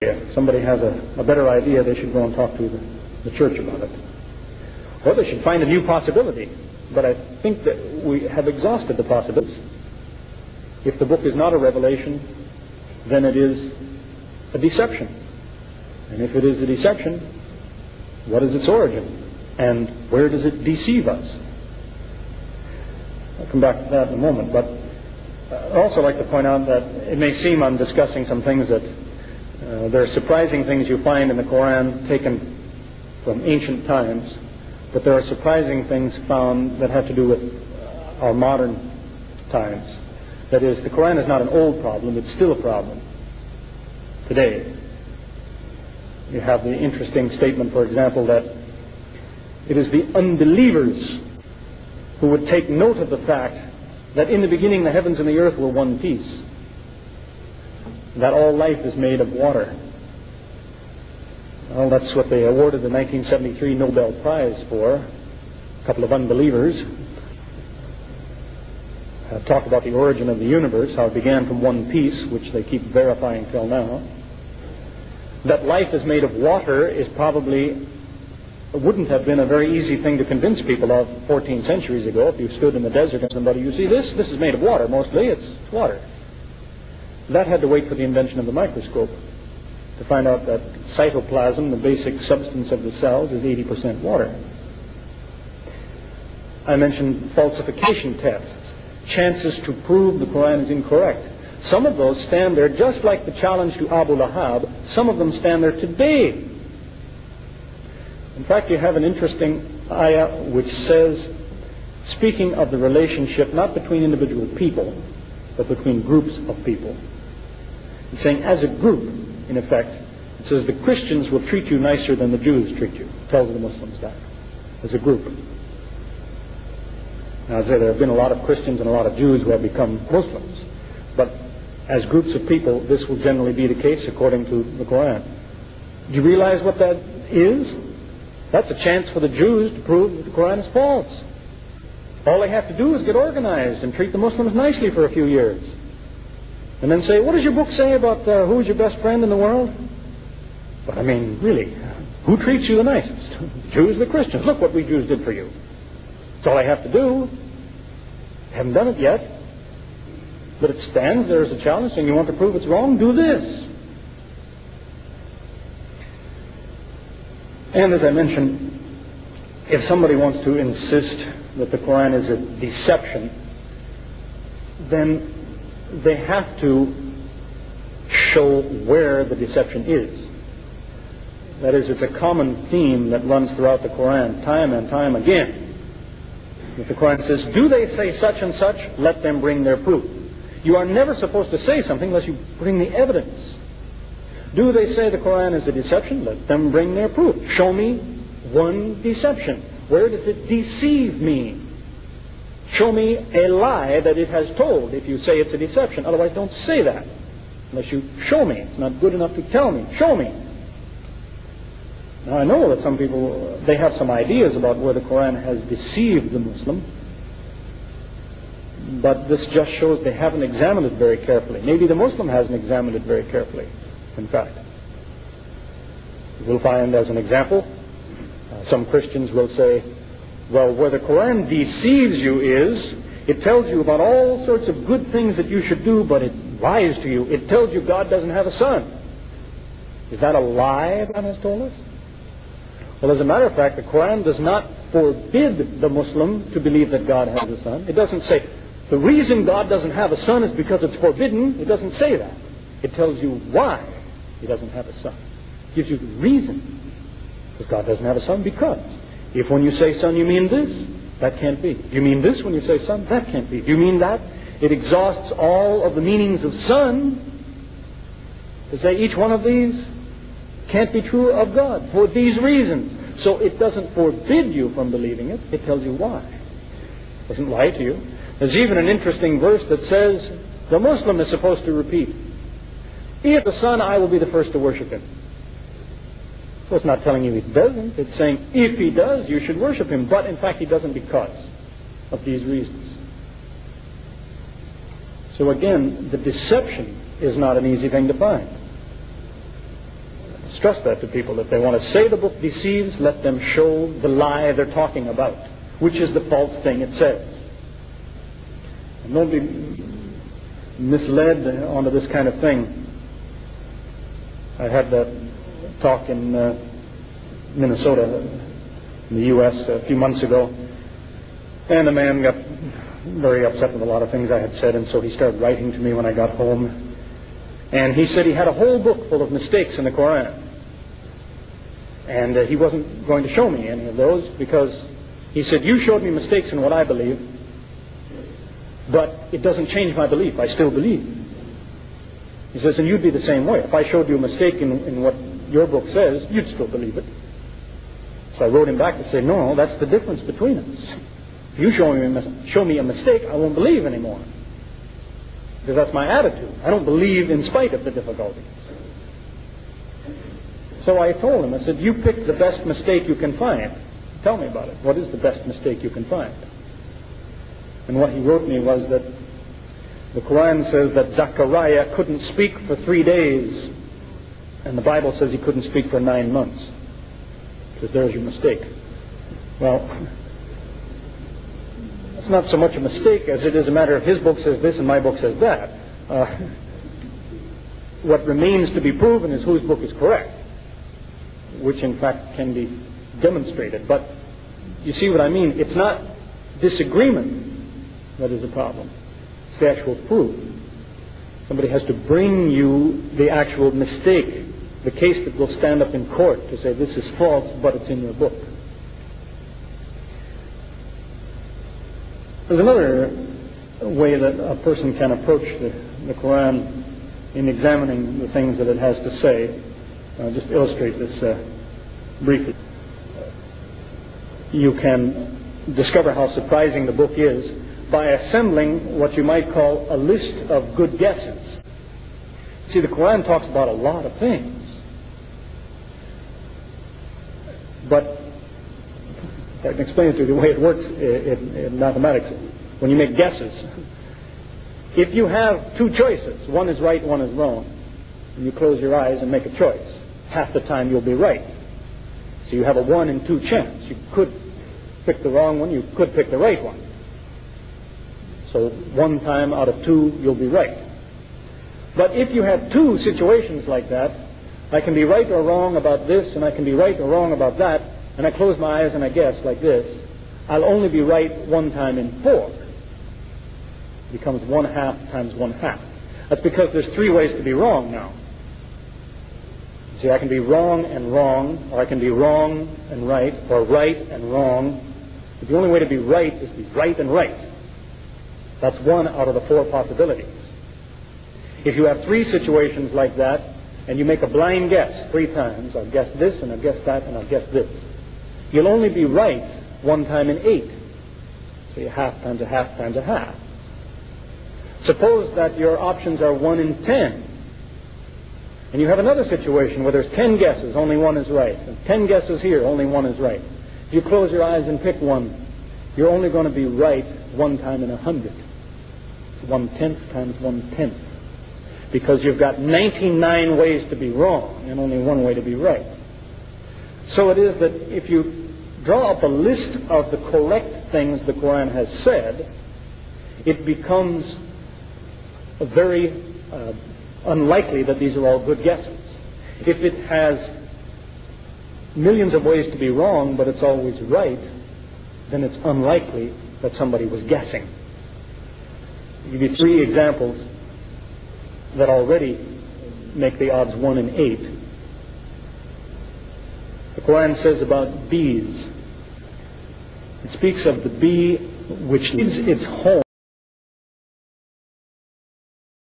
If somebody has a better idea, they should go and talk to the church about it. Or they should find a new possibility. But I think that we have exhausted the possibilities. If the book is not a revelation, then it is a deception. And if it is a deception, what is its origin? And where does it deceive us? I'll come back to that in a moment. But I'd also like to point out that it may seem I'm discussing some things that there are surprising things you find in the Koran taken from ancient times, but there are surprising things found that have to do with our modern times. That is, the Koran is not an old problem, it's still a problem today. You have the interesting statement, for example, that it is the unbelievers who would take note of the fact that in the beginning the heavens and the earth were one piece, that all life is made of water. Well, that's what they awarded the 1973 Nobel Prize for. A couple of unbelievers talk about the origin of the universe, how it began from one piece, which they keep verifying till now. That life is made of water is probably wouldn't have been a very easy thing to convince people of 14 centuries ago. If you stood in the desert and somebody, you see this is made of water. Mostly it's water. That had to wait for the invention of the microscope to find out that cytoplasm, the basic substance of the cells, is 80% water. I mentioned falsification tests, chances to prove the Quran is incorrect. Some of those stand there just like the challenge to Abu Lahab. Some of them stand there today. In fact, you have an interesting ayah which says, speaking of the relationship not between individual people, but between groups of people. It's saying, as a group, in effect, it says the Christians will treat you nicer than the Jews treat you. It tells the Muslims that, as a group. Now, as I say, there have been a lot of Christians and a lot of Jews who have become Muslims. But as groups of people, this will generally be the case according to the Quran. Do you realize what that is? That's a chance for the Jews to prove that the Quran is false. All they have to do is get organized and treat the Muslims nicely for a few years. And then say, what does your book say about who's your best friend in the world? But I mean, really, who treats you the nicest? The Jews, the Christians. Look what we Jews did for you. That's all I have to do. Haven't done it yet. But it stands there as a challenge, saying you want to prove it's wrong? Do this. And as I mentioned, if somebody wants to insist that the Quran is a deception, then they have to show where the deception is. That is, it's a common theme that runs throughout the Quran, time and time again. If the Quran says, do they say such and such, let them bring their proof. You are never supposed to say something unless you bring the evidence. Do they say the Quran is a deception? Let them bring their proof. Show me one deception. Where does it deceive me? Show me a lie that it has told if you say it's a deception. Otherwise, don't say that unless you show me. It's not good enough to tell me. Show me. Now, I know that some people, they have some ideas about where the Quran has deceived the Muslim, but this just shows they haven't examined it very carefully. Maybe the Muslim hasn't examined it very carefully, in fact. We'll find, as an example, some Christians will say, well, where the Quran deceives you is, it tells you about all sorts of good things that you should do, but it lies to you. It tells you God doesn't have a son. Is that a lie God has told us? Well, as a matter of fact, the Quran does not forbid the Muslim to believe that God has a son. It doesn't say, the reason God doesn't have a son is because it's forbidden. It doesn't say that. It tells you why he doesn't have a son. It gives you the reason. Because God doesn't have a son, because if when you say son you mean this, that can't be. You mean this when you say son, that can't be. You mean that, it exhausts all of the meanings of son to say each one of these can't be true of God for these reasons. So it doesn't forbid you from believing it. It tells you why. It doesn't lie to you. There's even an interesting verse that says the Muslim is supposed to repeat, if the son, I will be the first to worship him. So it's not telling you he doesn't. It's saying if he does, you should worship him. But in fact, he doesn't because of these reasons. So again, the deception is not an easy thing to find. stress that to people. If they want to say the book deceives, let them show the lie they're talking about, which is the false thing it says. And don't be misled onto this kind of thing. I had that talk in Minnesota, in the U.S. a few months ago, and a man got very upset with a lot of things I had said, and so he started writing to me when I got home. And he said he had a whole book full of mistakes in the Quran. And he wasn't going to show me any of those because he said, you showed me mistakes in what I believe, but it doesn't change my belief. I still believe. He says, and you'd be the same way. If I showed you a mistake in what your book says, you'd still believe it. So I wrote him back to say, no, that's the difference between us. If you show me a mistake, I won't believe anymore. Because that's my attitude. I don't believe in spite of the difficulties. So I told him, I said, you pick the best mistake you can find. Tell me about it. What is the best mistake you can find? And what he wrote me was that the Quran says that Zechariah couldn't speak for 3 days, and the Bible says he couldn't speak for 9 months. Because there's your mistake. Well, it's not so much a mistake as it is a matter of his book says this and my book says that. What remains to be proven is whose book is correct, which in fact can be demonstrated. But you see what I mean? It's not disagreement that is a problem. It's the actual proof. Somebody has to bring you the actual mistake, the case that will stand up in court to say this is false, but it's in your book. There's another way that a person can approach the Quran in examining the things that it has to say. I'll just illustrate this briefly. You can discover how surprising the book is by assembling what you might call a list of good guesses. See, the Quran talks about a lot of things. But I can explain it to you the way it works in mathematics. When you make guesses, if you have 2 choices, one is right, one is wrong, and you close your eyes and make a choice, half the time you'll be right. So you have a 1 in 2 chance. You could pick the wrong one, you could pick the right one. So 1 time out of 2 you'll be right. But if you have 2 situations like that, I can be right or wrong about this, and I can be right or wrong about that, and I close my eyes and I guess like this, I'll only be right 1 time in 4. It becomes 1/2 times 1/2. That's because there's 3 ways to be wrong now. See, I can be wrong and wrong, or I can be wrong and right, or right and wrong. But the only way to be right is to be right and right. That's 1 out of the 4 possibilities. If you have 3 situations like that, and you make a blind guess 3 times, I'll guess this, and I'll guess that, and I'll guess this, you'll only be right 1 time in 8. So you 1/2 times 1/2 times 1/2. Suppose that your options are 1 in 10. And you have another situation where there's 10 guesses, only 1 is right. And 10 guesses here, only 1 is right. If you close your eyes and pick 1, you're only going to be right 1 time in 100. 1/10 times 1/10. Because you've got 99 ways to be wrong and only 1 way to be right. So it is that if you draw up a list of the correct things the Quran has said, it becomes very unlikely that these are all good guesses. If it has millions of ways to be wrong, but it's always right, then it's unlikely that somebody was guessing. I'll give you 3 examples that already make the odds 1 in 8. The Quran says about bees. It speaks of the bee which leaves its home